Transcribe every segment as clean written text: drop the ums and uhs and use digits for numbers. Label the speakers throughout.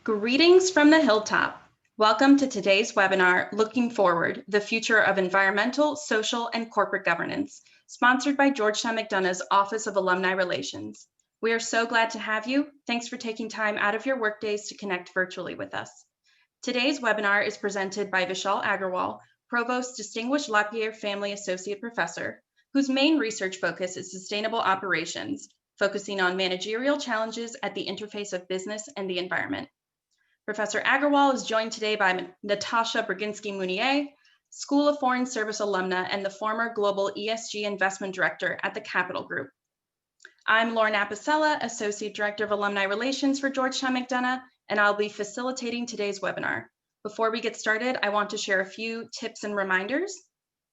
Speaker 1: Greetings from the hilltop. Welcome to today's webinar, Looking Forward, the Future of Environmental, Social, and Corporate Governance, sponsored by Georgetown McDonough's Office of Alumni Relations. We are so glad to have you. Thanks for taking time out of your workdays to connect virtually with us. Today's webinar is presented by Vishal Agrawal, Provost Distinguished Lapierre Family Associate Professor, whose main research focus is sustainable operations, focusing on managerial challenges at the interface of business and the environment. Professor Agrawal is joined today by Natasha Braginsky Mounier, School of Foreign Service alumna and the former Global ESG Investment Director at the Capital Group. I'm Lauren Apicella, Associate Director of Alumni Relations for Georgetown McDonough, and I'll be facilitating today's webinar. Before we get started, I want to share a few tips and reminders.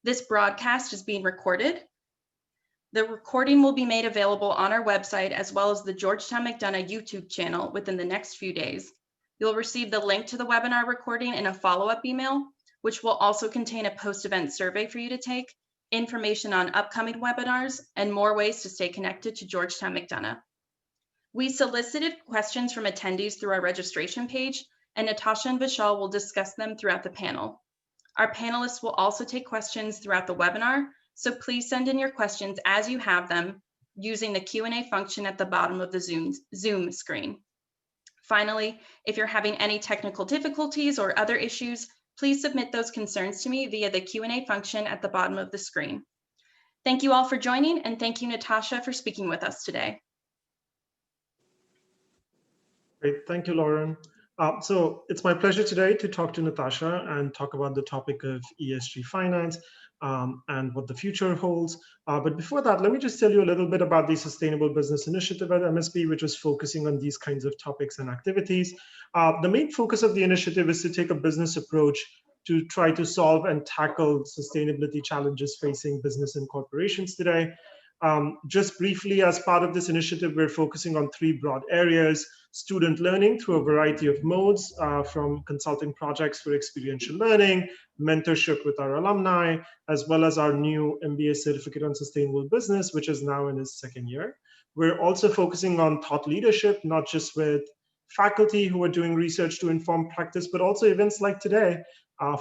Speaker 1: This broadcast is being recorded. The recording will be made available on our website as well as the Georgetown McDonough YouTube channel within the next few days. You'll receive the link to the webinar recording in a follow-up email, which will also contain a post-event survey for you to take, information on upcoming webinars, and more ways to stay connected to Georgetown McDonough. We solicited questions from attendees through our registration page, and Natasha and Vishal will discuss them throughout the panel. Our panelists will also take questions throughout the webinar, so please send in your questions as you have them using the Q&A function at the bottom of the Zoom screen. Finally, if you're having any technical difficulties or other issues, please submit those concerns to me via the Q&A function at the bottom of the screen. Thank you all for joining, and thank you, Natasha, for speaking with us today.
Speaker 2: Great, thank you, Lauren. So it's my pleasure today to talk to Natasha and talk about the topic of ESG finance and what the future holds. But before that, let me just tell you a little bit about the Sustainable Business Initiative at MSB, which is focusing on these kinds of topics and activities. The main focus of the initiative is to take a business approach to try to solve and tackle sustainability challenges facing business and corporations today. Just briefly, as part of this initiative, we're focusing on three broad areas: student learning through a variety of modes, from consulting projects for experiential learning, mentorship with our alumni, as well as our new MBA certificate on sustainable business, which is now in its second year. We're also focusing on thought leadership, not just with faculty who are doing research to inform practice, but also events like today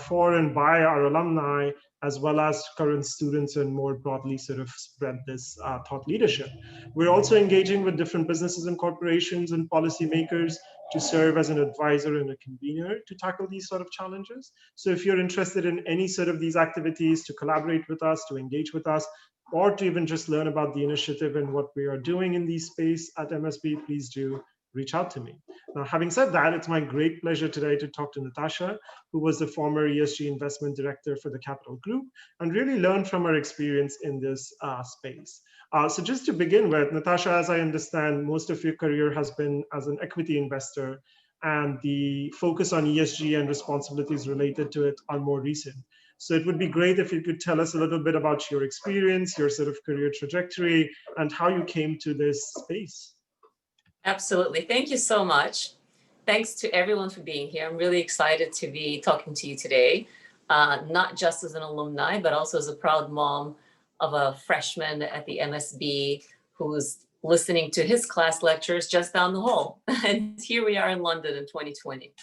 Speaker 2: for and by our alumni, as well as current students, and more broadly sort of spread this thought leadership. We're also engaging with different businesses and corporations and policymakers to serve as an advisor and a convener to tackle these sort of challenges. So if you're interested in any sort of these activities, to collaborate with us, to engage with us, or to even just learn about the initiative and what we are doing in this space at MSB, please do reach out to me. Now, having said that, it's my great pleasure today to talk to Natasha, who was the former ESG Investment Director for the Capital Group, and really learn from her experience in this space. So just to begin with, Natasha, as I understand, most of your career has been as an equity investor, and the focus on ESG and responsibilities related to it are more recent. So it would be great if you could tell us a little bit about your experience, your sort of career trajectory, and how you came to this space.
Speaker 3: Absolutely. Thank you so much. Thanks to everyone for being here. I'm really excited to be talking to you today, not just as an alumni, but also as a proud mom of a freshman at the MSB who's listening to his class lectures just down the hall. And here we are in London in 2020.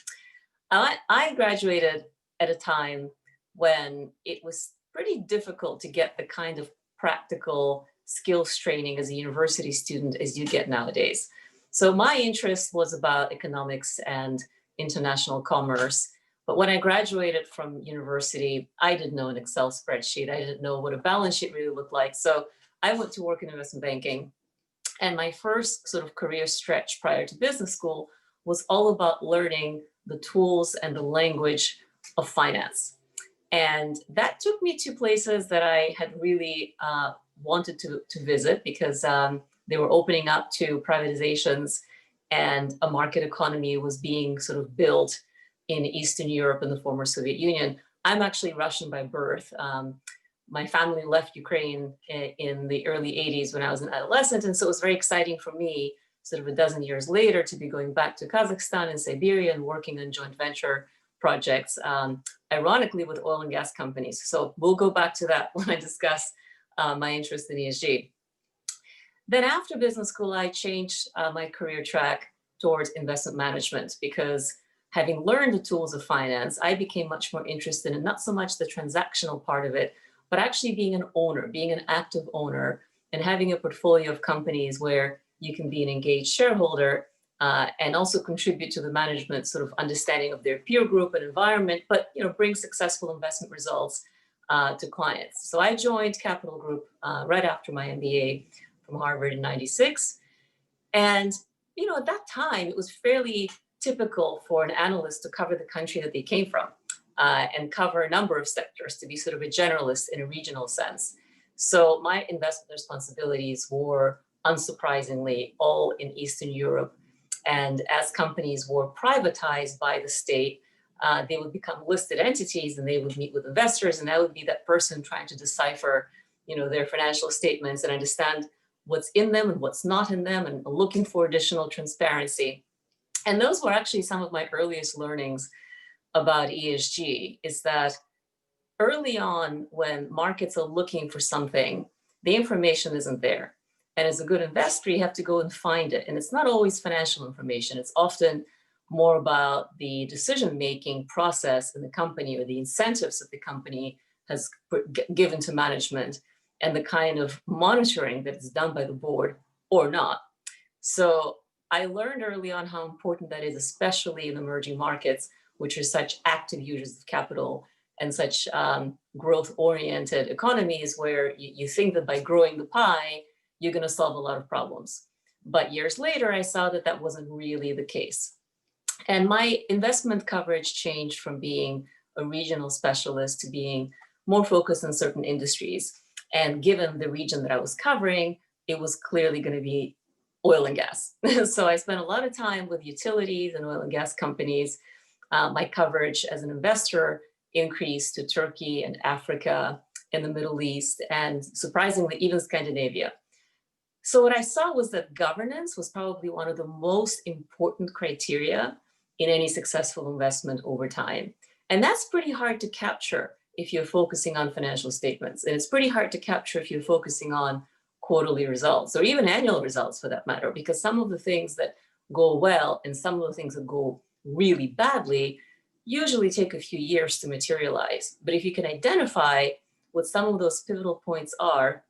Speaker 3: I graduated at a time when it was pretty difficult to get the kind of practical skills training as a university student as you get nowadays. So my interest was about economics and international commerce. But when I graduated from university, I didn't know an Excel spreadsheet. I didn't know what a balance sheet really looked like. So I went to work in investment banking. And my first sort of career stretch prior to business school was all about learning the tools and the language of finance. And that took me to places that I had really wanted to visit, because they were opening up to privatizations, and a market economy was being sort of built in Eastern Europe and the former Soviet Union. I'm actually Russian by birth. My family left Ukraine in the early 80s when I was an adolescent, and so it was very exciting for me, sort of a dozen years later, to be going back to Kazakhstan and Siberia and working on joint venture projects, ironically with oil and gas companies. So we'll go back to that when I discuss my interest in ESG. Then after business school, I changed my career track towards investment management because having learned the tools of finance, I became much more interested in not so much the transactional part of it, but actually being an owner, being an active owner, and having a portfolio of companies where you can be an engaged shareholder and also contribute to the management sort of understanding of their peer group and environment, but bring successful investment results to clients. So I joined Capital Group right after my MBA from Harvard in '96. And at that time, it was fairly typical for an analyst to cover the country that they came from and cover a number of sectors, to be sort of a generalist in a regional sense. So my investment responsibilities were, unsurprisingly, all in Eastern Europe. And as companies were privatized by the state, they would become listed entities and they would meet with investors. And I would be that person trying to decipher, their financial statements and understand what's in them and what's not in them and looking for additional transparency. And those were actually some of my earliest learnings about ESG, is that early on when markets are looking for something, the information isn't there. And as a good investor, you have to go and find it. And it's not always financial information. It's often more about the decision-making process in the company or the incentives that the company has given to management and the kind of monitoring that is done by the board or not. So I learned early on how important that is, especially in emerging markets, which are such active users of capital and such growth-oriented economies where you think that by growing the pie, you're going to solve a lot of problems. But years later, I saw that that wasn't really the case. And my investment coverage changed from being a regional specialist to being more focused on certain industries. And given the region that I was covering, it was clearly going to be oil and gas. So I spent a lot of time with utilities and oil and gas companies. My coverage as an investor increased to Turkey and Africa and the Middle East, and surprisingly, even Scandinavia. So what I saw was that governance was probably one of the most important criteria in any successful investment over time. And that's pretty hard to capture if you're focusing on financial statements. And it's pretty hard to capture if you're focusing on quarterly results or even annual results for that matter, because some of the things that go well and some of the things that go really badly usually take a few years to materialize. But if you can identify what some of those pivotal points are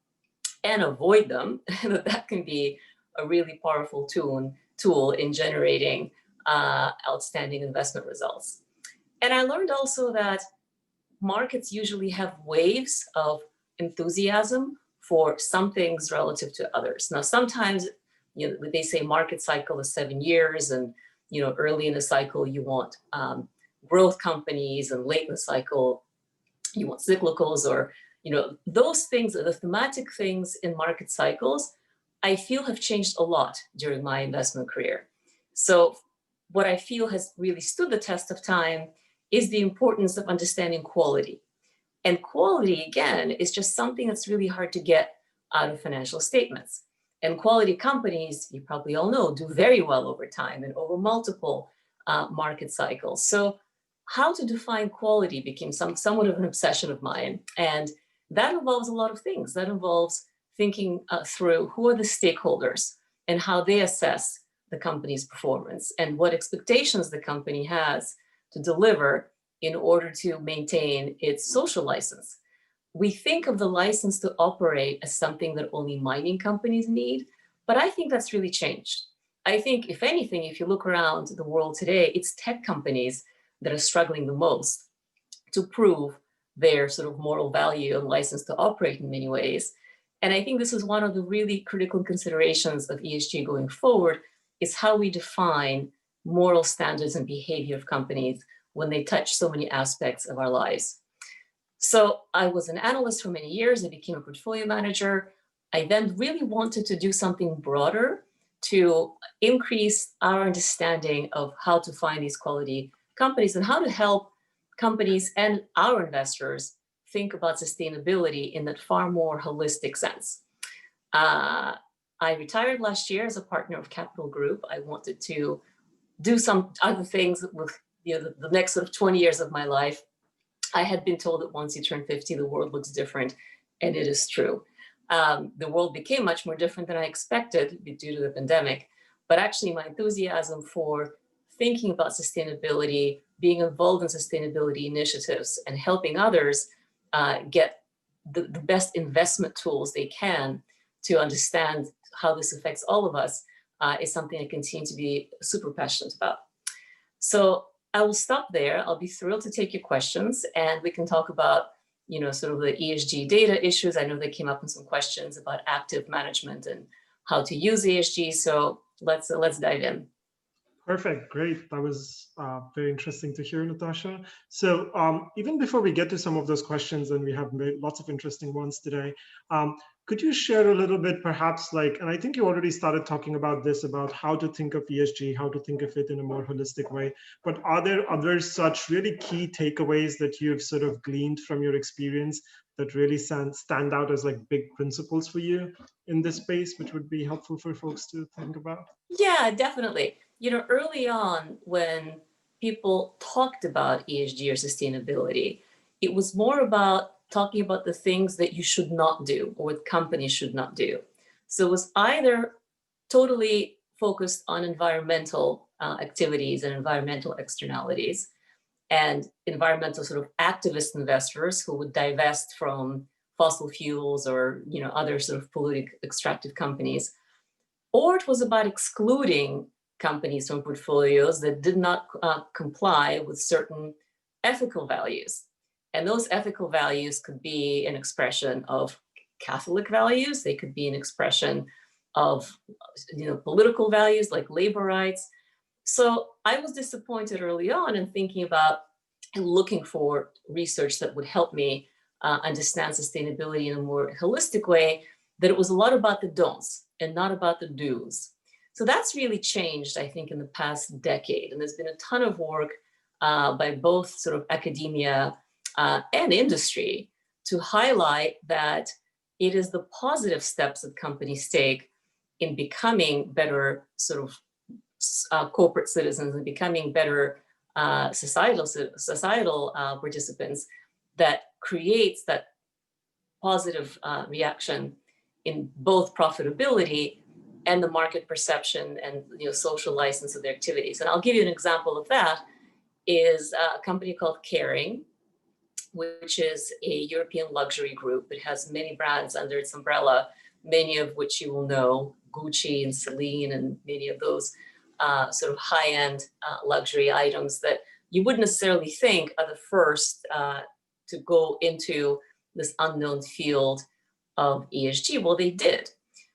Speaker 3: and avoid them, that can be a really powerful tool in generating outstanding investment results. And I learned also that markets usually have waves of enthusiasm for some things relative to others. Now, sometimes, they say market cycle is 7 years, and early in the cycle you want growth companies, and late in the cycle you want cyclicals, or those things, the thematic things in market cycles, I feel have changed a lot during my investment career. So what I feel has really stood the test of time is the importance of understanding quality. And quality, again, is just something that's really hard to get out of financial statements. And quality companies, you probably all know, do very well over time and over multiple market cycles. So how to define quality became somewhat of an obsession of mine. And that involves a lot of things. That involves thinking through who are the stakeholders and how they assess the company's performance and what expectations the company has to deliver in order to maintain its social license. We think of the license to operate as something that only mining companies need, but I think that's really changed. I think, if anything, if you look around the world today, it's tech companies that are struggling the most to prove their sort of moral value and license to operate in many ways. And I think this is one of the really critical considerations of ESG going forward, is how we define moral standards and behavior of companies when they touch so many aspects of our lives. So I was an analyst for many years. I became a portfolio manager. I then really wanted to do something broader to increase our understanding of how to find these quality companies and how to help companies and our investors think about sustainability in that far more holistic sense. I retired last year as a partner of Capital Group. I wanted to do some other things with the next sort of 20 years of my life. I had been told that once you turn 50, the world looks different, and it is true. The world became much more different than I expected due to the pandemic, but actually my enthusiasm for thinking about sustainability, being involved in sustainability initiatives, and helping others get the best investment tools they can to understand how this affects all of us is something I continue to be super passionate about. So I will stop there. I'll be thrilled to take your questions, and we can talk about, sort of the ESG data issues. I know they came up in some questions about active management and how to use ESG. So let's dive in.
Speaker 2: Perfect, great. That was very interesting to hear, Natasha. So even before we get to some of those questions, and we have made lots of interesting ones today, could you share a little bit, perhaps, and I think you already started talking about this, about how to think of ESG, how to think of it in a more holistic way, but are there other such really key takeaways that you've sort of gleaned from your experience that really stand out as big principles for you in this space, which would be helpful for folks to think about?
Speaker 3: Yeah, definitely. Early on, when people talked about ESG or sustainability, it was more about talking about the things that you should not do or what companies should not do. So it was either totally focused on environmental activities and environmental externalities, and environmental sort of activist investors who would divest from fossil fuels or other sort of polluting extractive companies, or it was about excluding companies from portfolios that did not comply with certain ethical values. And those ethical values could be an expression of Catholic values. They could be an expression of political values like labor rights. So I was disappointed early on in thinking about and looking for research that would help me understand sustainability in a more holistic way, that it was a lot about the don'ts and not about the do's. So that's really changed, I think, in the past decade. And there's been a ton of work by both sort of academia and industry to highlight that it is the positive steps that companies take in becoming better sort of corporate citizens and becoming better societal participants that creates that positive reaction in both profitability and the market perception and social license of their activities. And I'll give you an example of that is a company called Kering, which is a European luxury group. It has many brands under its umbrella, many of which you will know, Gucci and Celine and many of those sort of high-end luxury items that you wouldn't necessarily think are the first to go into this unknown field of ESG. Well, they did,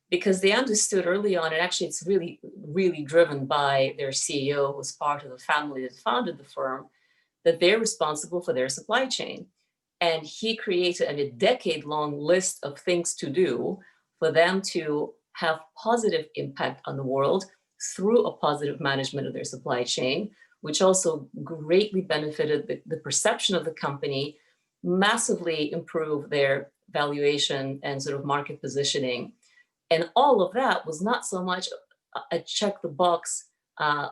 Speaker 3: because they understood early on, and actually it's really, really driven by their CEO, who was part of the family that founded the firm, that they're responsible for their supply chain. And he created a decade-long list of things to do for them to have positive impact on the world through a positive management of their supply chain, which also greatly benefited the perception of the company, massively improved their valuation and sort of market positioning. And all of that was not so much a check the box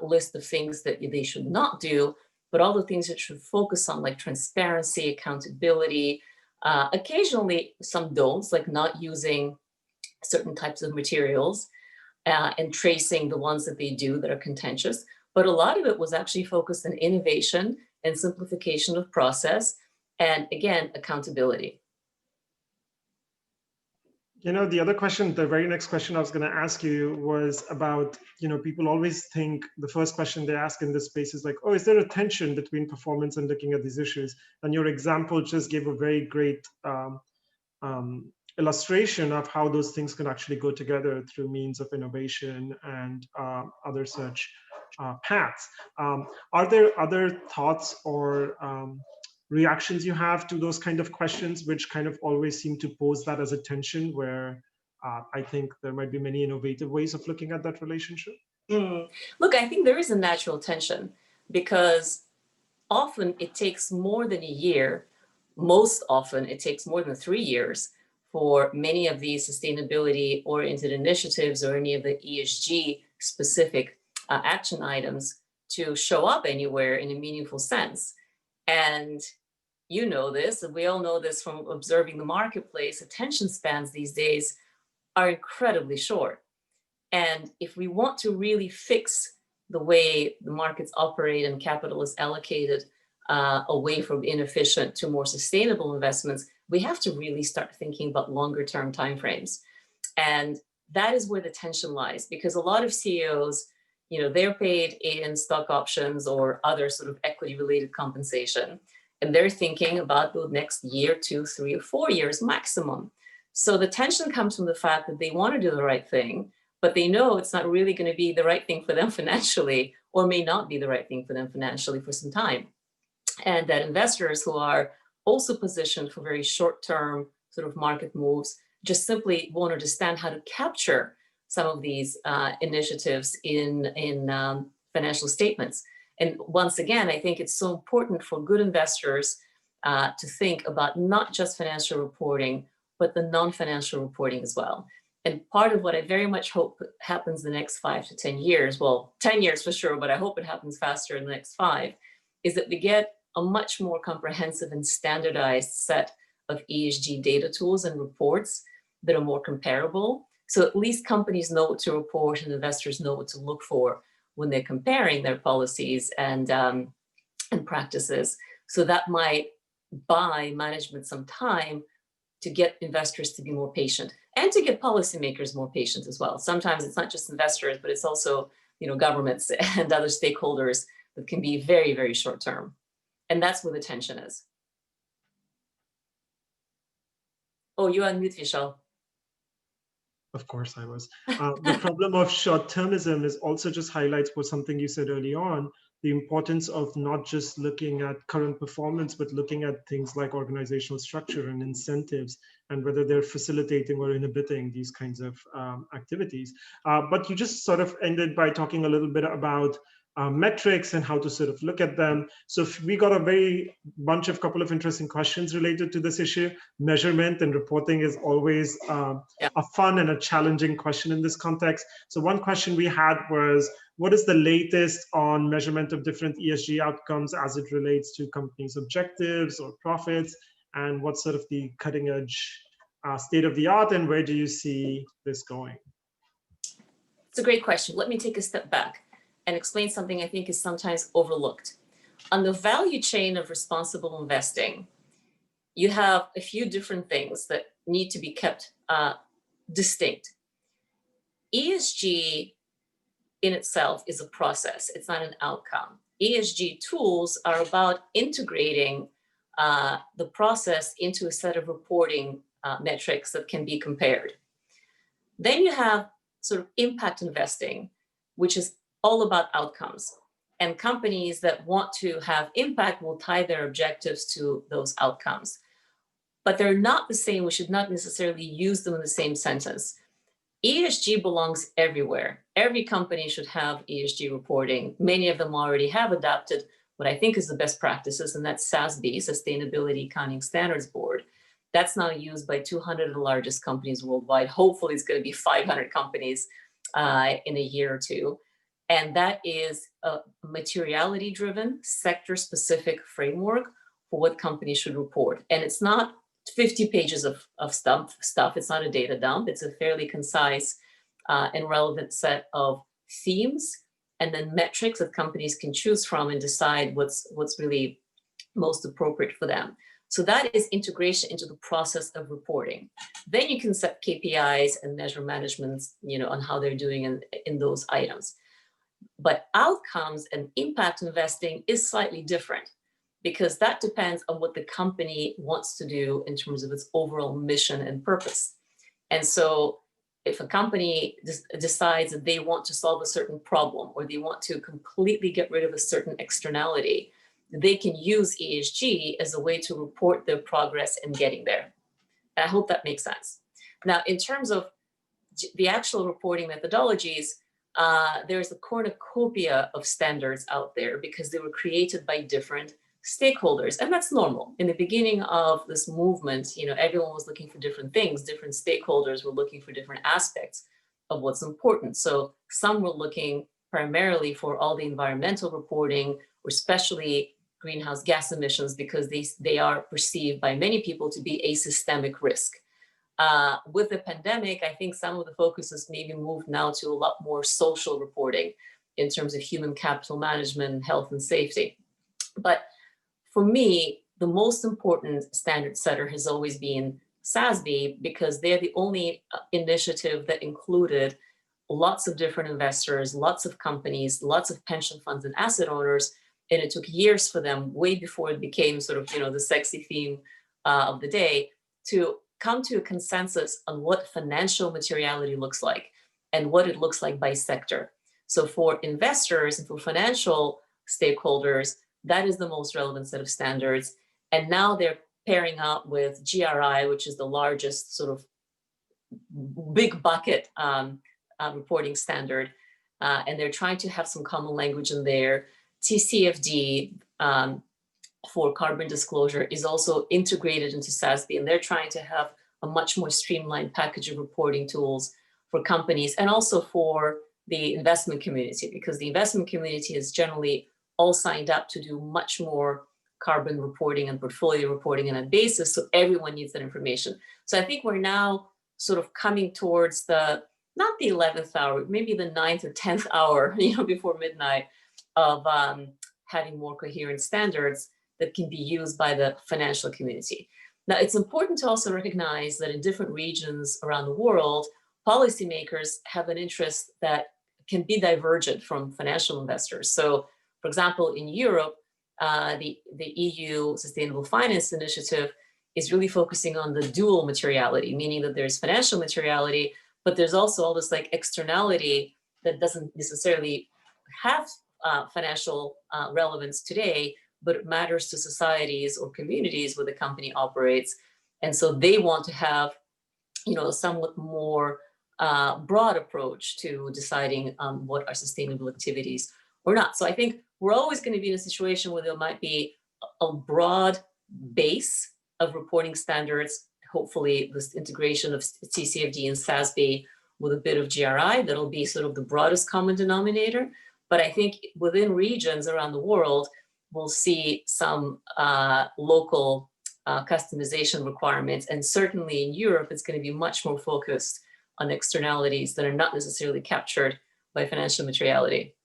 Speaker 3: list of things that they should not do, but all the things that should focus on, like transparency, accountability, occasionally some don'ts, like not using certain types of materials and tracing the ones that they do that are contentious. But a lot of it was actually focused on innovation and simplification of process, and again, accountability.
Speaker 2: The other question, the very next question I was going to ask you was about, people always think the first question they ask in this space is like, oh, is there a tension between performance and looking at these issues? And your example just gave a very great illustration of how those things can actually go together through means of innovation and other such paths. Are there other thoughts or reactions you have to those kind of questions, which kind of always seem to pose that as a tension, where I think there might be many innovative ways of looking at that relationship?
Speaker 3: Look, I think there is a natural tension, because often it takes more than a year. Most often it takes more than 3 years for many of these sustainability-oriented initiatives or any of the ESG-specific action items to show up anywhere in a meaningful sense. And you know this, and we all know this from observing the marketplace, attention spans these days are incredibly short. And if we want to really fix the way the markets operate and capital is allocated away from inefficient to more sustainable investments, we have to really start thinking about longer term timeframes. And that is where the tension lies, because a lot of CEOs, they're paid in stock options or other sort of equity related compensation, and they're thinking about the next year, 2, 3, or 4 years maximum. So the tension comes from the fact that they want to do the right thing, but they know it's not really going to be the right thing for them financially, or may not be the right thing for them financially for some time. And that investors who are also positioned for very short-term sort of market moves just simply won't understand how to capture some of these initiatives in financial statements. And once again, I think it's so important for good investors to think about not just financial reporting, but the non-financial reporting as well. And part of what I very much hope happens the next 5 to 10 years, well, 10 years for sure, but I hope it happens faster in the next 5, is that we get a much more comprehensive and standardized set of ESG data tools and reports that are more comparable. So at least companies know what to report and investors know what to look for when they're comparing their policies and practices. So that might buy management some time to get investors to be more patient and to get policymakers more patient as well. Sometimes it's not just investors, but it's also governments and other stakeholders that can be very, very short term. And that's where the tension is. Oh, you unmute, Vishal.
Speaker 2: Of course I was. The problem of short-termism is also just highlights for something you said early on, the importance of not just looking at current performance, but looking at things like organizational structure and incentives and whether they're facilitating or inhibiting these kinds of activities. But you just sort of ended by talking a little bit about metrics and how to sort of look at them. So we got a couple of interesting questions related to this issue. Measurement and reporting is always a fun and a challenging question in this context. So one question we had was, what is the latest on measurement of different ESG outcomes as it relates to companies' objectives or profits? And what's sort of the cutting edge state of the art, and where do you see this going?
Speaker 3: It's a great question. Let me take a step back and explain something I think is sometimes overlooked. On the value chain of responsible investing, you have a few different things that need to be kept distinct. ESG in itself is a process. It's not an outcome. ESG tools are about integrating the process into a set of reporting metrics that can be compared. Then you have sort of impact investing, which is all about outcomes. And companies that want to have impact will tie their objectives to those outcomes. But they're not the same. We should not necessarily use them in the same sentence. ESG belongs everywhere. Every company should have ESG reporting. Many of them already have adopted what I think is the best practices, and that's SASB, Sustainability Accounting Standards Board. That's now used by 200 of the largest companies worldwide. Hopefully it's going to be 500 companies in a year or two. And that is a materiality-driven, sector-specific framework for what companies should report. And it's not 50 pages of stuff. It's not a data dump. It's a fairly concise and relevant set of themes and then metrics that companies can choose from and decide what's really most appropriate for them. So that is integration into the process of reporting. Then you can set KPIs and measure managements, on how they're doing in those items. But outcomes and impact investing is slightly different because that depends on what the company wants to do in terms of its overall mission and purpose. And so if a company decides that they want to solve a certain problem or they want to completely get rid of a certain externality, they can use ESG as a way to report their progress in getting there. And I hope that makes sense. Now, in terms of the actual reporting methodologies, there's a cornucopia of standards out there because they were created by different stakeholders. And that's normal. In the beginning of this movement, everyone was looking for different things. Different stakeholders were looking for different aspects of what's important. So some were looking primarily for all the environmental reporting, or especially greenhouse gas emissions, because they are perceived by many people to be a systemic risk. With the pandemic, I think some of the focus has maybe moved now to a lot more social reporting in terms of human capital management, health and safety. But for me, the most important standard setter has always been SASB, because they're the only initiative that included lots of different investors, lots of companies, lots of pension funds and asset owners. And it took years for them, way before it became sort of, the sexy theme of the day, to come to a consensus on what financial materiality looks like and what it looks like by sector. So for investors and for financial stakeholders, that is the most relevant set of standards. And now they're pairing up with GRI, which is the largest sort of big bucket reporting standard. And they're trying to have some common language in there. TCFD for carbon disclosure is also integrated into SASB, and they're trying to have a much more streamlined package of reporting tools for companies and also for the investment community, because the investment community is generally all signed up to do much more carbon reporting and portfolio reporting on a basis, so everyone needs that information. So I think we're now sort of coming towards not the 11th hour, maybe the 9th or 10th hour, before midnight, of having more coherent standards that can be used by the financial community. Now, it's important to also recognize that in different regions around the world, policymakers have an interest that can be divergent from financial investors. So, for example, in Europe, the EU Sustainable Finance Initiative is really focusing on the dual materiality, meaning that there's financial materiality, but there's also all this externality that doesn't necessarily have financial relevance today, but it matters to societies or communities where the company operates. And so they want to have, a somewhat more broad approach to deciding what are sustainable activities or not. So I think we're always going to be in a situation where there might be a broad base of reporting standards, hopefully this integration of TCFD and SASB with a bit of GRI, that'll be sort of the broadest common denominator. But I think within regions around the world, we'll see some local customization requirements. And certainly in Europe, it's going to be much more focused on externalities that are not necessarily captured by financial materiality.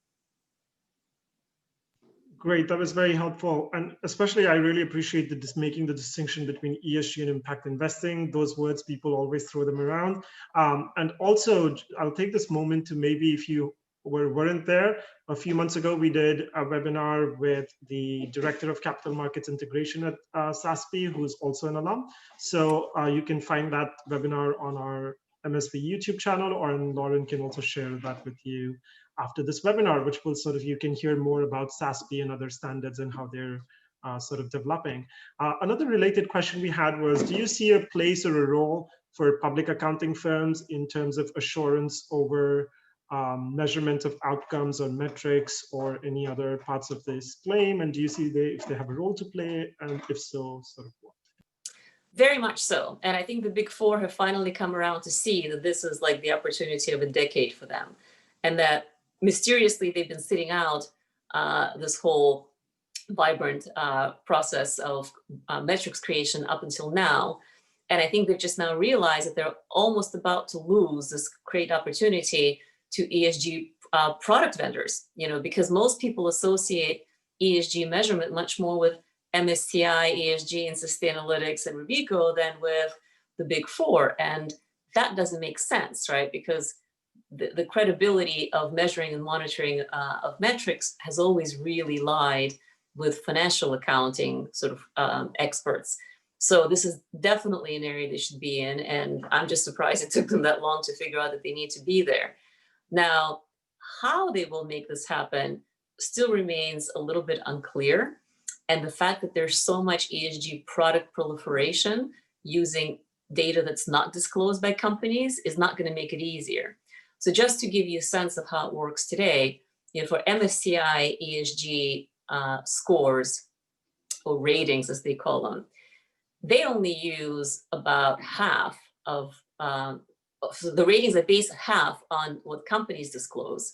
Speaker 2: Great, that was very helpful. And especially I really appreciate making the distinction between ESG and impact investing. Those words, people always throw them around. And also, I'll take this moment to maybe if you weren't there, a few months ago, we did a webinar with the Director of Capital Markets Integration at SASB, who's also an alum. So you can find that webinar on our MSB YouTube channel, or Lauren can also share that with you after this webinar, which will you can hear more about SASB and other standards and how they're sort of developing. Another related question we had was, do you see a place or a role for public accounting firms in terms of assurance over measurement of outcomes or metrics or any other parts of this claim? And do you see if they have a role to play? And if so, sort of what?
Speaker 3: Very much so. And I think the Big Four have finally come around to see that this is like the opportunity of a decade for them. And that mysteriously they've been sitting out this whole vibrant process of metrics creation up until now. And I think they've just now realized that they're almost about to lose this great opportunity to ESG product vendors, because most people associate ESG measurement much more with MSCI, ESG, and Sustainalytics and Rubico than with the Big Four. And that doesn't make sense, right? Because the credibility of measuring and monitoring of metrics has always really lied with financial accounting sort of experts. So this is definitely an area they should be in. And I'm just surprised it took them that long to figure out that they need to be there. Now, how they will make this happen still remains a little bit unclear. And the fact that there's so much ESG product proliferation using data that's not disclosed by companies is not going to make it easier. So just to give you a sense of how it works today, for MSCI ESG scores or ratings, as they call them, they only use about half of so the ratings are based half on what companies disclose,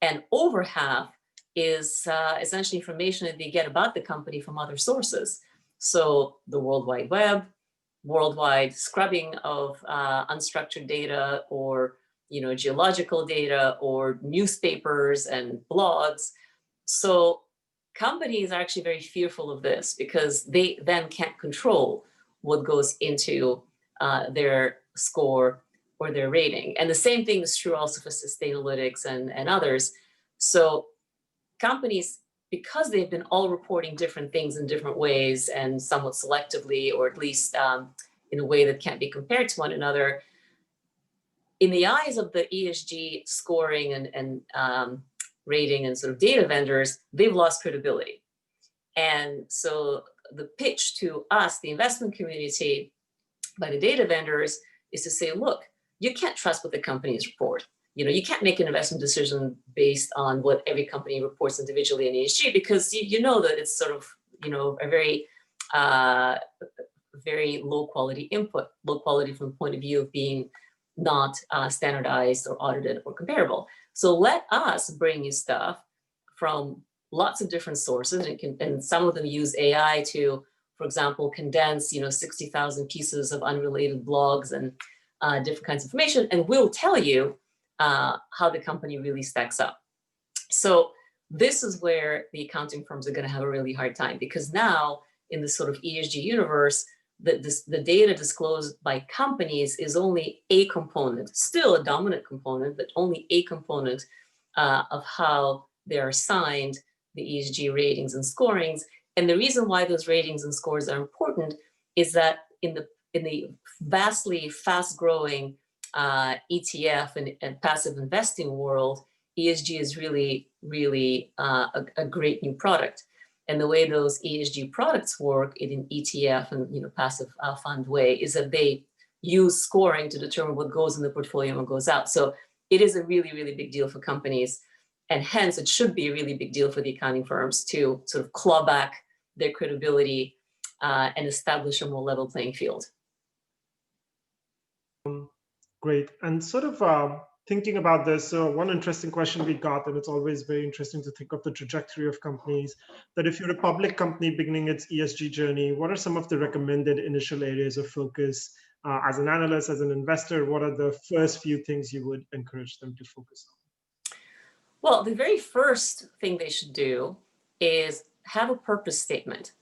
Speaker 3: and over half is essentially information that they get about the company from other sources. So the World Wide Web, worldwide scrubbing of unstructured data, or geological data, or newspapers and blogs. So companies are actually very fearful of this because they then can't control what goes into their score or their rating. And the same thing is true also for Sustainalytics and others. So companies, because they've been all reporting different things in different ways and somewhat selectively, or at least in a way that can't be compared to one another, in the eyes of the ESG scoring and rating and sort of data vendors, they've lost credibility. And so the pitch to us, the investment community, by the data vendors, is to say, look, you can't trust what the companies report. You can't make an investment decision based on what every company reports individually in ESG, because you know that it's sort of, a very low quality input, low quality from the point of view of being not standardized or audited or comparable. So let us bring you stuff from lots of different sources, and some of them use AI to, for example, condense 60,000 pieces of unrelated blogs and different kinds of information, and we'll tell you how the company really stacks up. So this is where the accounting firms are going to have a really hard time, because now in this sort of ESG universe, the data disclosed by companies is only a component, still a dominant component, but only a component of how they're assigned the ESG ratings and scorings. And the reason why those ratings and scores are important is that in the vastly fast-growing ETF and passive investing world, ESG is really, really a great new product. And the way those ESG products work in an ETF and passive fund way is that they use scoring to determine what goes in the portfolio and what goes out. So it is a really, really big deal for companies. And hence, it should be a really big deal for the accounting firms to sort of claw back their credibility and establish a more level playing field.
Speaker 2: Great. And sort of thinking about this, so one interesting question we got, and it's always very interesting to think of the trajectory of companies, that if you're a public company beginning its ESG journey, what are some of the recommended initial areas of focus? As an analyst, as an investor, what are the first few things you would encourage them to focus on?
Speaker 3: Well, the very first thing they should do is have a purpose statement.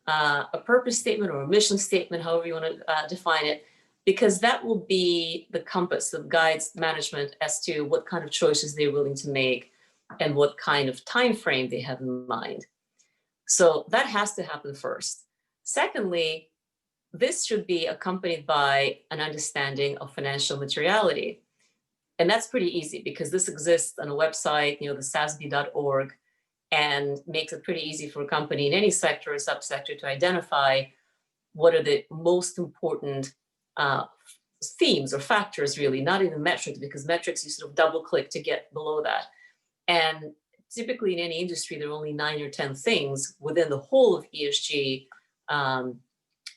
Speaker 3: A purpose statement or a mission statement, however you want to define it, because that will be the compass that guides management as to what kind of choices they're willing to make and what kind of time frame they have in mind. So that has to happen first. Secondly, this should be accompanied by an understanding of financial materiality. And that's pretty easy because this exists on a website, the sasb.org, and makes it pretty easy for a company in any sector or subsector to identify what are the most important themes or factors, really, not even metrics, because metrics you sort of double click to get below that. And typically in any industry, there are only 9 or 10 things within the whole of ESG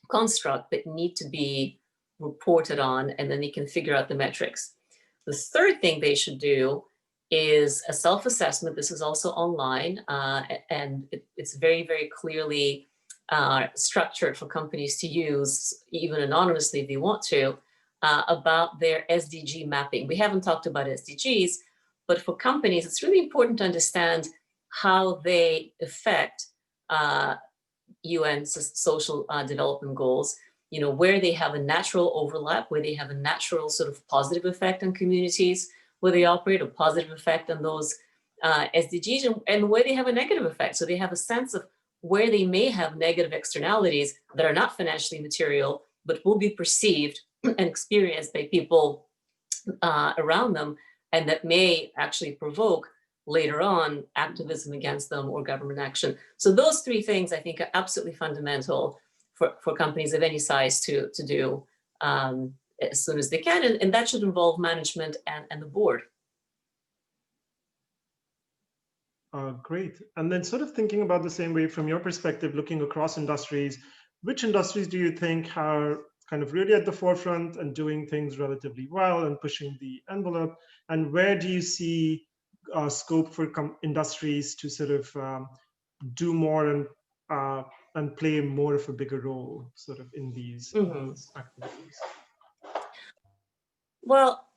Speaker 3: construct that need to be reported on, and then they can figure out the metrics. The third thing they should do is a self-assessment. This is also online, and it's very, very clearly structured for companies to use, even anonymously if they want to, about their SDG mapping. We haven't talked about SDGs, but for companies, it's really important to understand how they affect UN social development goals, where they have a natural overlap, where they have a natural sort of positive effect on communities, where they operate, a positive effect on those SDGs, and where they have a negative effect. So they have a sense of where they may have negative externalities that are not financially material, but will be perceived and experienced by people around them, and that may actually provoke later on activism against them or government action. So those 3 things I think are absolutely fundamental for companies of any size to do as soon as they can, and that should involve management and the board.
Speaker 2: Great. And then sort of thinking about the same way from your perspective, looking across industries, which industries do you think are kind of really at the forefront and doing things relatively well and pushing the envelope? And where do you see scope for industries to sort of do more and play more of a bigger role sort of in these activities?
Speaker 3: Well,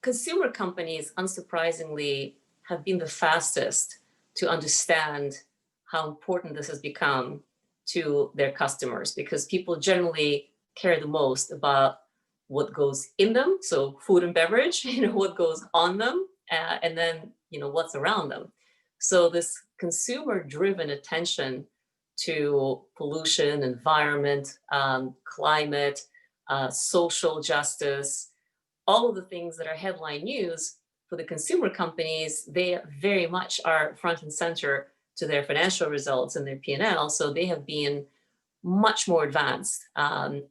Speaker 3: consumer companies, unsurprisingly, have been the fastest to understand how important this has become to their customers, because people generally care the most about what goes in them, so food and beverage, what goes on them, and then what's around them. So this consumer-driven attention to pollution, environment, climate, social justice, all of the things that are headline news for the consumer companies, they very much are front and center to their financial results and their P&L. So they have been much more advanced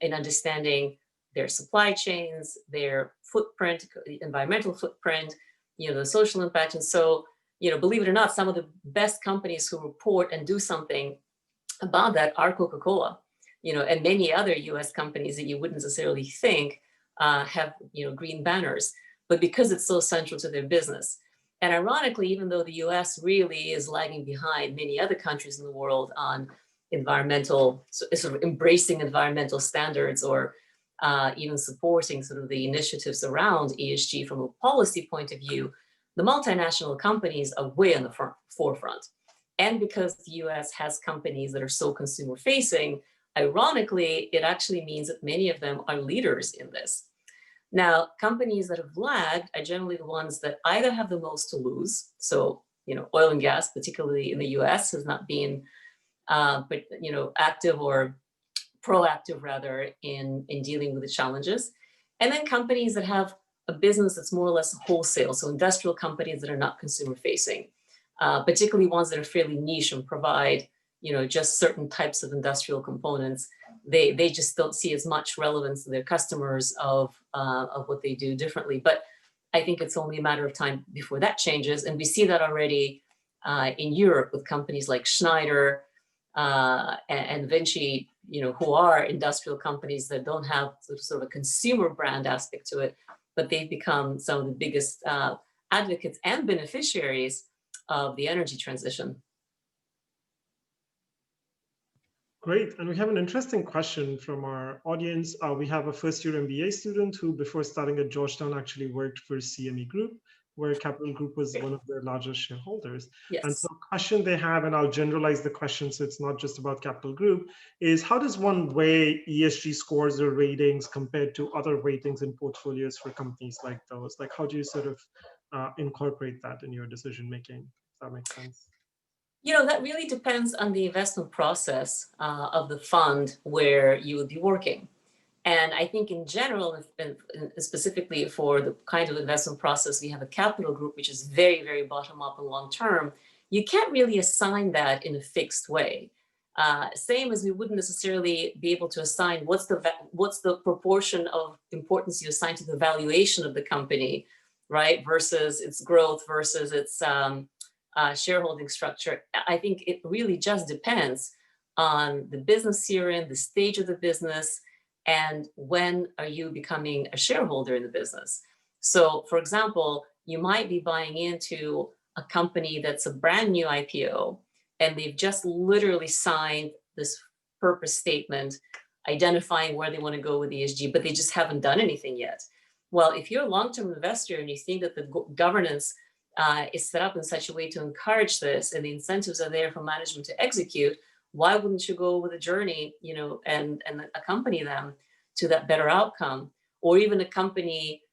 Speaker 3: in understanding their supply chains, their footprint, environmental footprint, the social impact. And so, believe it or not, some of the best companies who report and do something about that are Coca-Cola, and many other US companies that you wouldn't necessarily think have green banners, but because it's so central to their business. And ironically, even though the US really is lagging behind many other countries in the world on environmental, sort of embracing environmental standards, or even supporting sort of the initiatives around ESG from a policy point of view, the multinational companies are way on the forefront. And because the US has companies that are so consumer facing, ironically, it actually means that many of them are leaders in this. Now, companies that have lagged are generally the ones that either have the most to lose. So, oil and gas, particularly in the US, has not been, active or proactive rather in dealing with the challenges. And then companies that have a business that's more or less wholesale. So industrial companies that are not consumer facing, particularly ones that are fairly niche and provide just certain types of industrial components. They just don't see as much relevance to their customers of what they do differently. But I think it's only a matter of time before that changes. And we see that already in Europe with companies like Schneider and Vinci, who are industrial companies that don't have sort of a consumer brand aspect to it, but they've become some of the biggest advocates and beneficiaries of the energy transition.
Speaker 2: Great, and we have an interesting question from our audience. We have a first-year MBA student who, before starting at Georgetown, actually worked for CME Group, where Capital Group was one of their largest shareholders.
Speaker 3: Yes.
Speaker 2: And so the question they have, and I'll generalize the question so it's not just about Capital Group, is how does one weigh ESG scores or ratings compared to other ratings in portfolios for companies like those? Like, how do you sort of incorporate that in your decision-making, if that makes sense?
Speaker 3: That really depends on the investment process of the fund where you would be working. And I think in general, and specifically for the kind of investment process, we have a Capital Group, which is very, very bottom up and long term. You can't really assign that in a fixed way. Same as we wouldn't necessarily be able to assign what's the proportion of importance you assign to the valuation of the company, right, versus its growth versus its shareholding structure. I think it really just depends on the business you're in, the stage of the business, and when are you becoming a shareholder in the business. So, for example, you might be buying into a company that's a brand new IPO, and they've just literally signed this purpose statement identifying where they want to go with ESG, but they just haven't done anything yet. Well, if you're a long-term investor and you think that the governance is set up in such a way to encourage this, and the incentives are there for management to execute, why wouldn't you go with a journey, and accompany them to that better outcome? Or even a company,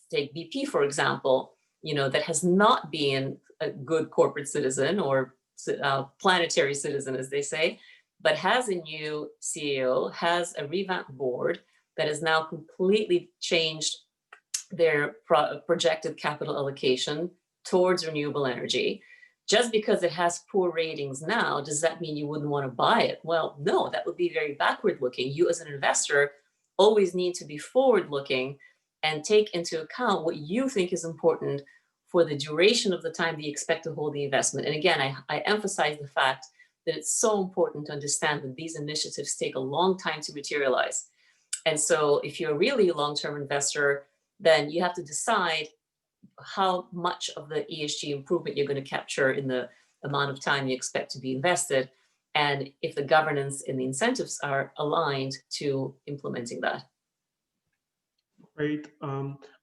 Speaker 3: take BP, for example, that has not been a good corporate citizen or planetary citizen, as they say, but has a new CEO, has a revamped board that has now completely changed their projected capital allocation towards renewable energy. Just because it has poor ratings now, does that mean you wouldn't want to buy it? Well, no, that would be very backward looking. You as an investor always need to be forward looking and take into account what you think is important for the duration of the time that you expect to hold the investment. And again, I emphasize the fact that it's so important to understand that these initiatives take a long time to materialize. And so if you're really a long-term investor, then you have to decide how much of the ESG improvement you're going to capture in the amount of time you expect to be invested. and if the governance and the incentives are aligned to implementing that.
Speaker 2: Right.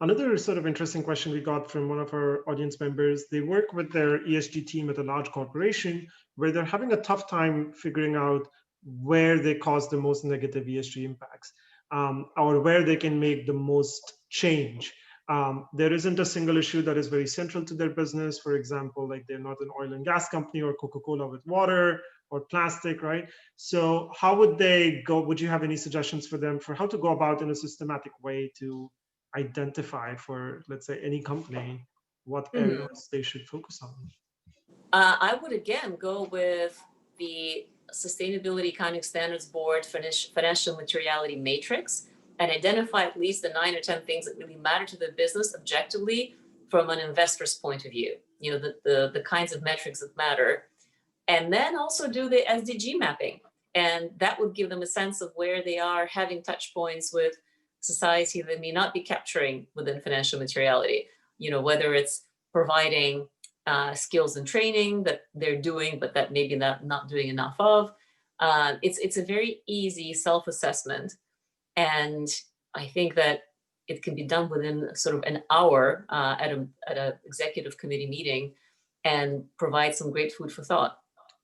Speaker 2: Another sort of interesting question we got from one of our audience members, they work with their ESG team at a large corporation where they're having a tough time figuring out where they cause the most negative ESG impacts, or where they can make the most change. There isn't a single issue that is very central to their business. For example, like they're not an oil and gas company or Coca-Cola with water or plastic, right? So how would they go? Would you have any suggestions for them for how to go about in a systematic way to identify for, let's say, any company, what areas they should focus on?
Speaker 3: I would again go with the Sustainability Accounting Standards Board financial materiality matrix and identify at least the 9 or 10 things that really matter to the business objectively from an investor's point of view, you know, the kinds of metrics that matter. And then also do the SDG mapping. And that would give them a sense of where they are having touch points with society that may not be capturing within financial materiality, you know, whether it's providing skills and training that they're doing, but that maybe not doing enough of. It's a very easy self-assessment. And I think that it can be done within sort of an hour at an executive committee meeting and provide some great food for thought.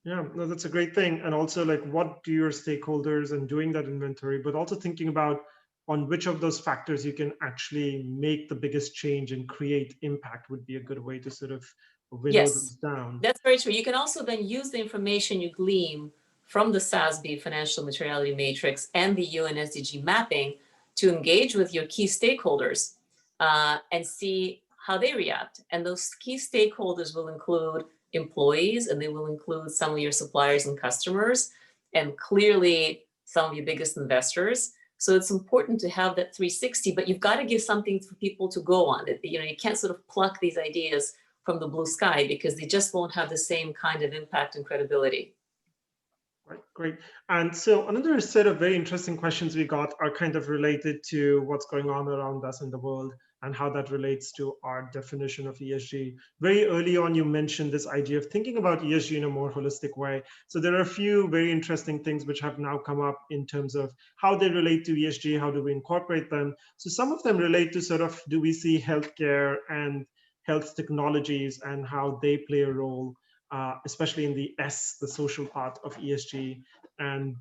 Speaker 2: Yeah, no, that's a great thing. And also, like, what do your stakeholders and doing that inventory, but also thinking about on which of those factors you can actually make the biggest change and create impact would be a good way to sort of winnow those down.
Speaker 3: That's very true. You can also then use the information you glean from the SASB financial materiality matrix and the UN SDG mapping to engage with your key stakeholders and see how they react. And those key stakeholders will include employees, and they will include some of your suppliers and customers, and clearly some of your biggest investors. So it's important to have that 360, but you've got to give something for people to go on. You know, you can't sort of pluck these ideas from the blue sky because they just won't have the same kind of impact and credibility.
Speaker 2: Right, great. And so another set of very interesting questions we got are kind of related to what's going on around us in the world and how that relates to our definition of ESG. Very early on, you mentioned this idea of thinking about ESG in a more holistic way. So there are a few very interesting things which have now come up in terms of how they relate to ESG, how do we incorporate them? So some of them relate to sort of, do we see healthcare and health technologies and how they play a role, especially in the S, the social part of ESG? And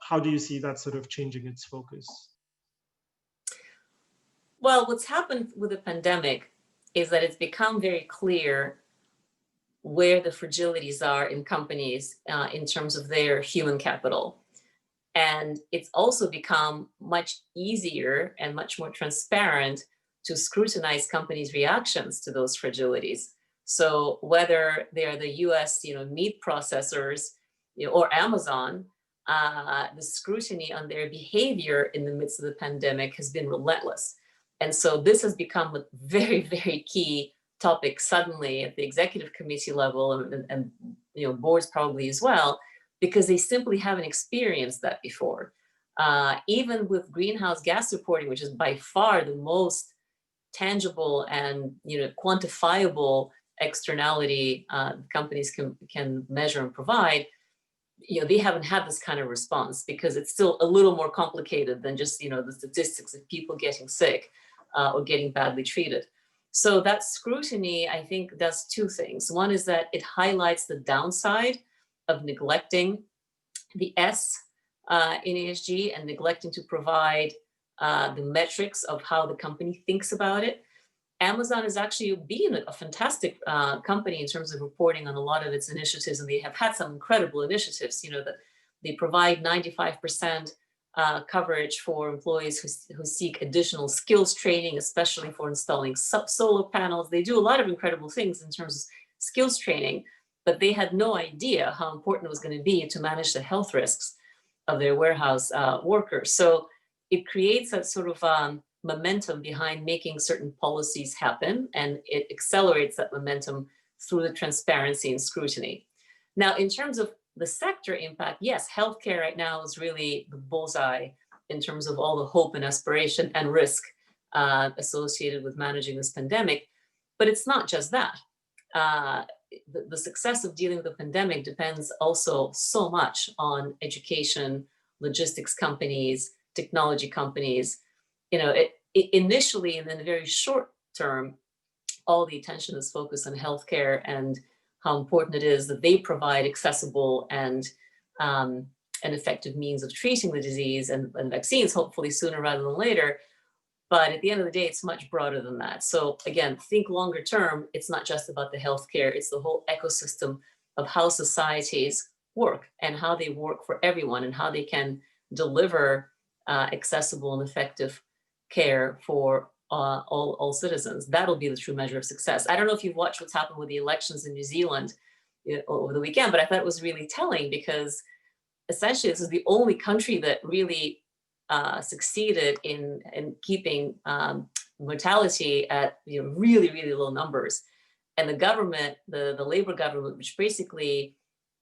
Speaker 2: how do you see that sort of changing its focus?
Speaker 3: Well, what's happened with the pandemic is that it's become very clear where the fragilities are in companies in terms of their human capital. And it's also become much easier and much more transparent to scrutinize companies' reactions to those fragilities. So whether they're the US, meat processors, or Amazon, the scrutiny on their behavior in the midst of the pandemic has been relentless. And so this has become a very, very key topic suddenly at the executive committee level and boards probably as well, because they simply haven't experienced that before. Even with greenhouse gas reporting, which is by far the most tangible and quantifiable externality companies can measure and provide, they haven't had this kind of response because it's still a little more complicated than just the statistics of people getting sick or getting badly treated. So that scrutiny, I think, does two things. One is that it highlights the downside of neglecting the S in ESG and neglecting to provide the metrics of how the company thinks about it. Amazon is actually being a fantastic company in terms of reporting on a lot of its initiatives, and they have had some incredible initiatives, that they provide 95% coverage for employees who seek additional skills training, especially for installing solar panels. They do a lot of incredible things in terms of skills training, but they had no idea how important it was going to be to manage the health risks of their warehouse workers. So it creates a sort of momentum behind making certain policies happen, and it accelerates that momentum through the transparency and scrutiny. Now, in terms of the sector impact, yes, healthcare right now is really the bullseye in terms of all the hope and aspiration and risk associated with managing this pandemic. But it's not just that. the success of dealing with the pandemic depends also so much on education, logistics companies, technology companies. Initially, and in the very short term, all the attention is focused on healthcare and how important it is that they provide accessible and effective means of treating the disease and vaccines, hopefully sooner rather than later. But at the end of the day, it's much broader than that. So again, think longer term. It's not just about the healthcare, it's the whole ecosystem of how societies work and how they work for everyone and how they can deliver accessible and effective care for all citizens. That'll be the true measure of success. I don't know if you've watched what's happened with the elections in New Zealand over the weekend, but I thought it was really telling because essentially this is the only country that really succeeded in keeping mortality at really, really low numbers. And the government, the Labour government, which basically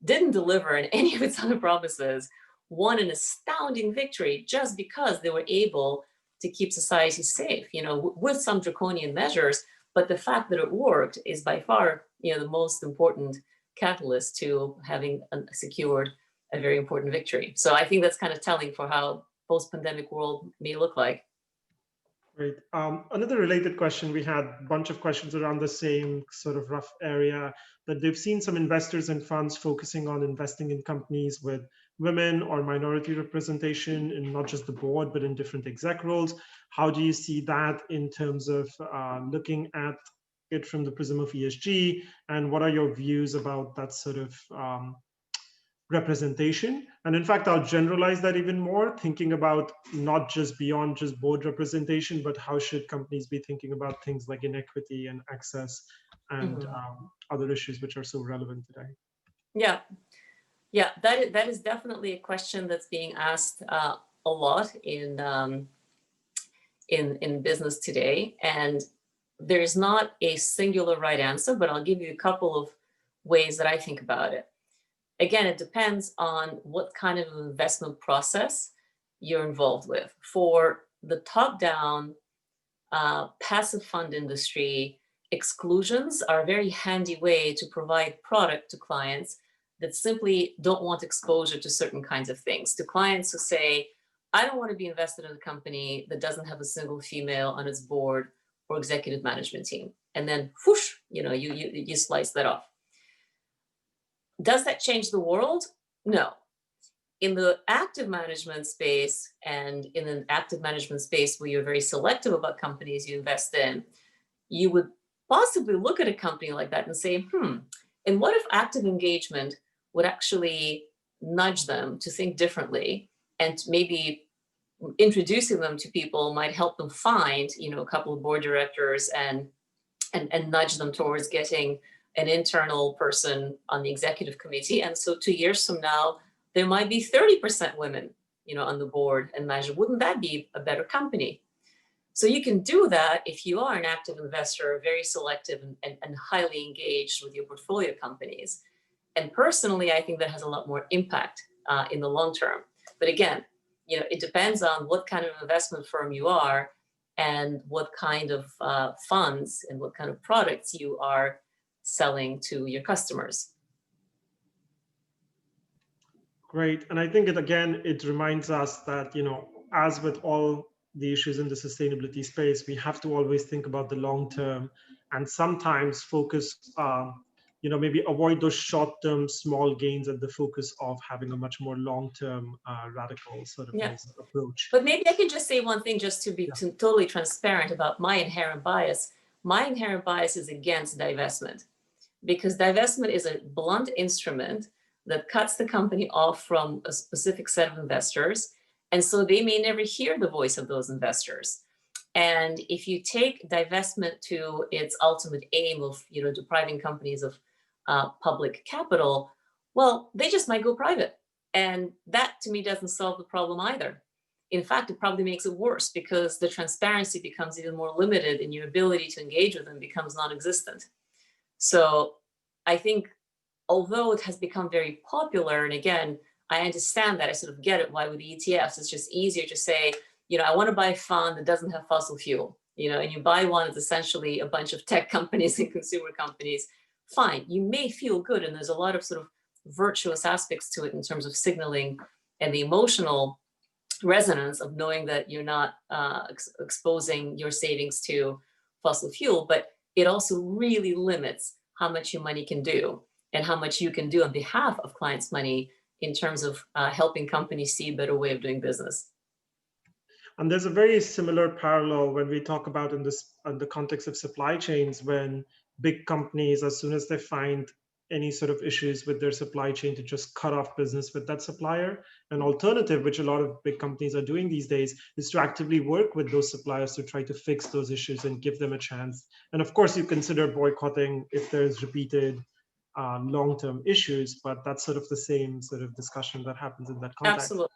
Speaker 3: didn't deliver in any of its other promises, won an astounding victory just because they were able to keep society safe, with some draconian measures. But the fact that it worked is by far, the most important catalyst to having secured a very important victory. So I think that's kind of telling for how post-pandemic world may look like.
Speaker 2: Great. Another related question, we had a bunch of questions around the same sort of rough area, that they've seen some investors and funds focusing on investing in companies with women or minority representation in not just the board, but in different exec roles. How do you see that in terms of looking at it from the prism of ESG? And what are your views about that sort of representation? And in fact, I'll generalize that even more, thinking about not just beyond just board representation, but how should companies be thinking about things like inequity and access and other issues which are so relevant today?
Speaker 3: Yeah, that is definitely a question that's being asked a lot in business today. And there's not a singular right answer, but I'll give you a couple of ways that I think about it. Again, it depends on what kind of investment process you're involved with. For the top-down passive fund industry, exclusions are a very handy way to provide product to clients that simply don't want exposure to certain kinds of things. To clients who say, I don't want to be invested in a company that doesn't have a single female on its board or executive management team. And then whoosh, you slice that off. Does that change the world? No. In the active management space, and in an active management space where you're very selective about companies you invest in, you would possibly look at a company like that and say, and what if active engagement would actually nudge them to think differently, and maybe introducing them to people might help them find, a couple of board directors and nudge them towards getting an internal person on the executive committee. And so 2 years from now, there might be 30% women, on the board and management. Wouldn't that be a better company? So you can do that if you are an active investor, very selective and highly engaged with your portfolio companies. And personally, I think that has a lot more impact in the long term. But again, it depends on what kind of investment firm you are and what kind of funds and what kind of products you are selling to your customers.
Speaker 2: Great. And I think it reminds us that, as with all the issues in the sustainability space, we have to always think about the long term and sometimes focus, maybe avoid those short-term small gains at the focus of having a much more long-term radical sort of approach.
Speaker 3: But maybe I can just say one thing just to be totally transparent about my inherent bias. My inherent bias is against divestment, because divestment is a blunt instrument that cuts the company off from a specific set of investors. And so they may never hear the voice of those investors. And if you take divestment to its ultimate aim of, depriving companies of public capital, well, they just might go private. And that to me doesn't solve the problem either. In fact, it probably makes it worse because the transparency becomes even more limited and your ability to engage with them becomes non-existent. So I think although it has become very popular, and again, I understand that, I sort of get it, why with the ETFs, it's just easier to say, I want to buy a fund that doesn't have fossil fuel, and you buy one that's essentially a bunch of tech companies and consumer companies fine, you may feel good, and there's a lot of sort of virtuous aspects to it in terms of signaling and the emotional resonance of knowing that you're not exposing your savings to fossil fuel, but it also really limits how much your money can do and how much you can do on behalf of clients' money in terms of helping companies see a better way of doing business.
Speaker 2: And there's a very similar parallel when we talk about in the context of supply chains, when big companies, as soon as they find any sort of issues with their supply chain, to just cut off business with that supplier. An alternative, which a lot of big companies are doing these days, is to actively work with those suppliers to try to fix those issues and give them a chance. And of course, you consider boycotting if there's repeated long-term issues, but that's sort of the same sort of discussion that happens in that context.
Speaker 3: Absolutely.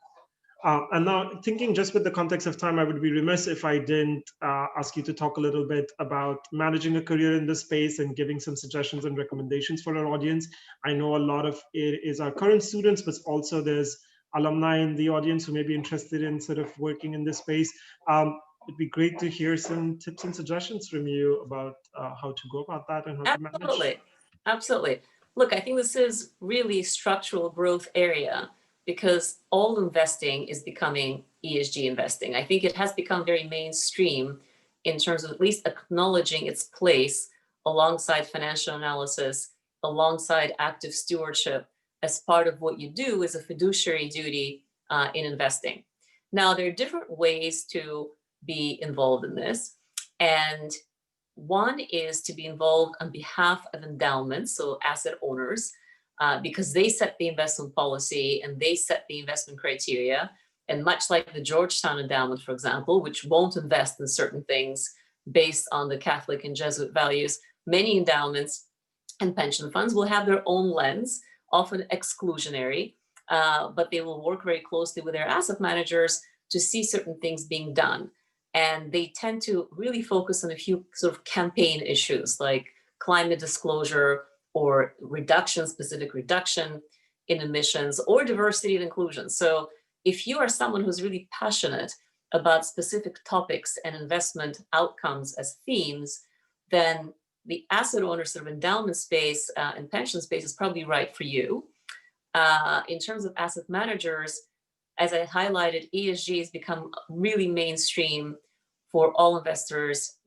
Speaker 2: And now, thinking just with the context of time, I would be remiss if I didn't ask you to talk a little bit about managing a career in this space and giving some suggestions and recommendations for our audience. I know a lot of it is our current students, but also there's alumni in the audience who may be interested in sort of working in this space. It'd be great to hear some tips and suggestions from you about how to go about that and how to manage.
Speaker 3: Absolutely. Absolutely. Look, I think this is really structural growth area, because all investing is becoming ESG investing. I think it has become very mainstream in terms of at least acknowledging its place alongside financial analysis, alongside active stewardship, as part of what you do as a fiduciary duty in investing. Now, there are different ways to be involved in this. And one is to be involved on behalf of endowments, so asset owners, because they set the investment policy and they set the investment criteria. And much like the Georgetown Endowment, for example, which won't invest in certain things based on the Catholic and Jesuit values, many endowments and pension funds will have their own lens, often exclusionary, but they will work very closely with their asset managers to see certain things being done. And they tend to really focus on a few sort of campaign issues like climate disclosure, or specific reduction in emissions, or diversity and inclusion. So if you are someone who's really passionate about specific topics and investment outcomes as themes, then the asset owner sort of endowment space and pension space is probably right for you. In terms of asset managers, as I highlighted, ESG has become really mainstream for all investors,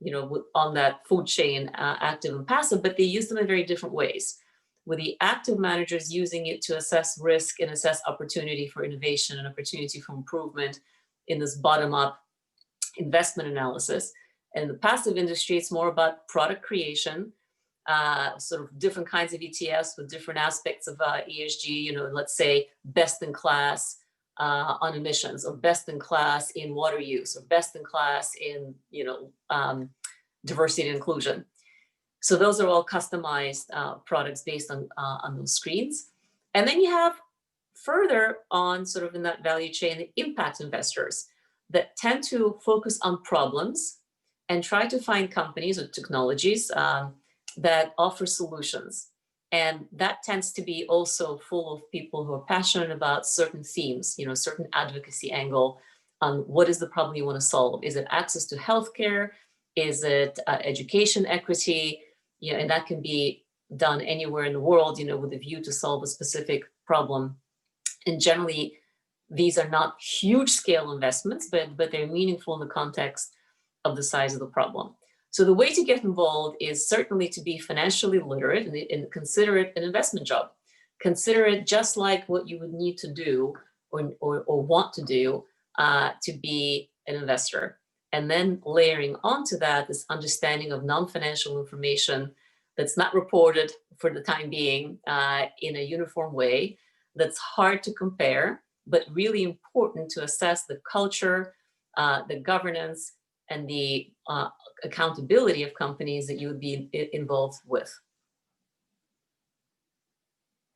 Speaker 3: on that food chain, active and passive, but they use them in very different ways. With the active managers using it to assess risk and assess opportunity for innovation and opportunity for improvement in this bottom-up investment analysis. And the passive industry, it's more about product creation, sort of different kinds of ETFs with different aspects of ESG, let's say best in class on emissions, or best in class in water use, or best in class in diversity and inclusion. So those are all customized products based on those screens. And then you have further on sort of in that value chain, the impact investors that tend to focus on problems and try to find companies or technologies that offer solutions. And that tends to be also full of people who are passionate about certain themes, certain advocacy angle on what is the problem you want to solve. Is it access to healthcare? Is it education equity? And that can be done anywhere in the world, with a view to solve a specific problem. And generally, these are not huge scale investments, but they're meaningful in the context of the size of the problem. So the way to get involved is certainly to be financially literate and consider it an investment job. Consider it just like what you would need to do or want to do to be an investor. And then layering onto that this understanding of non-financial information that's not reported for the time being in a uniform way, that's hard to compare, but really important to assess the culture, the governance, and the accountability of companies that you would be involved with.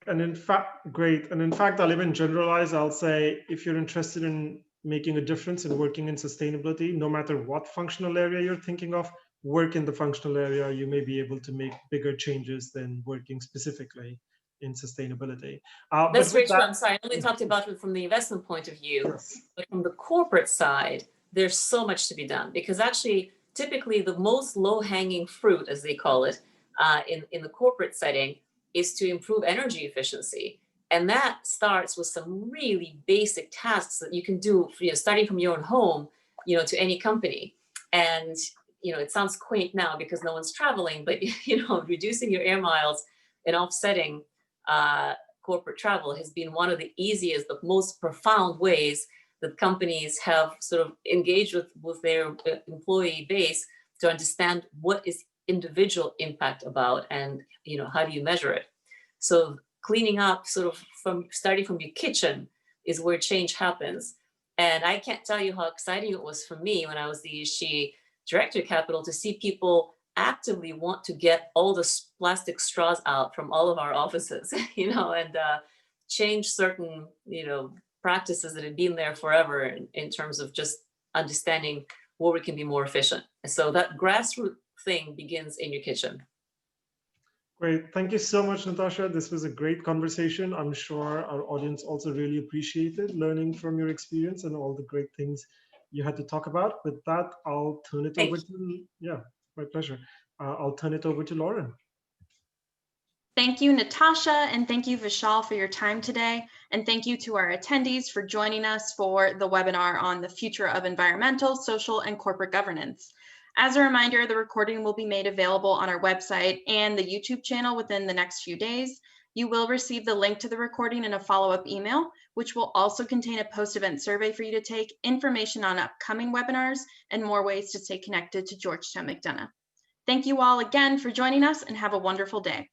Speaker 2: And in fact, great. And in fact, I'll even generalize. I'll say, if you're interested in making a difference and working in sustainability, no matter what functional area you're thinking of, work in the functional area. You may be able to make bigger changes than working specifically in sustainability.
Speaker 3: That's very true. I'm sorry, I only talked about it from the investment point of view, yes. But from the corporate side, there's so much to be done, because actually, typically the most low-hanging fruit, as they call it, in the corporate setting is to improve energy efficiency. And that starts with some really basic tasks that you can do, starting from your own home, to any company. And, it sounds quaint now because no one's traveling, but, reducing your air miles and offsetting corporate travel has been one of the easiest, but most profound ways that companies have sort of engaged with their employee base to understand what is individual impact about, and how do you measure it. So cleaning up sort of starting from your kitchen is where change happens. And I can't tell you how exciting it was for me when I was the ESG director of capital to see people actively want to get all the plastic straws out from all of our offices, and change certain, practices that had been there forever in terms of just understanding where we can be more efficient. So that grassroots thing begins in your kitchen.
Speaker 2: Great. Thank you so much, Natasha. This was a great conversation. I'm sure our audience also really appreciated learning from your experience and all the great things you had to talk about. With that, I'll turn it over to, my pleasure. I'll turn it over to Lauren.
Speaker 1: Thank you, Natasha, and thank you, Vishal, for your time today. And thank you to our attendees for joining us for the webinar on the future of environmental, social, and corporate governance. As a reminder, the recording will be made available on our website and the YouTube channel within the next few days. You will receive the link to the recording in a follow-up email, which will also contain a post-event survey for you to take, information on upcoming webinars, and more ways to stay connected to Georgetown McDonough. Thank you all again for joining us, and have a wonderful day.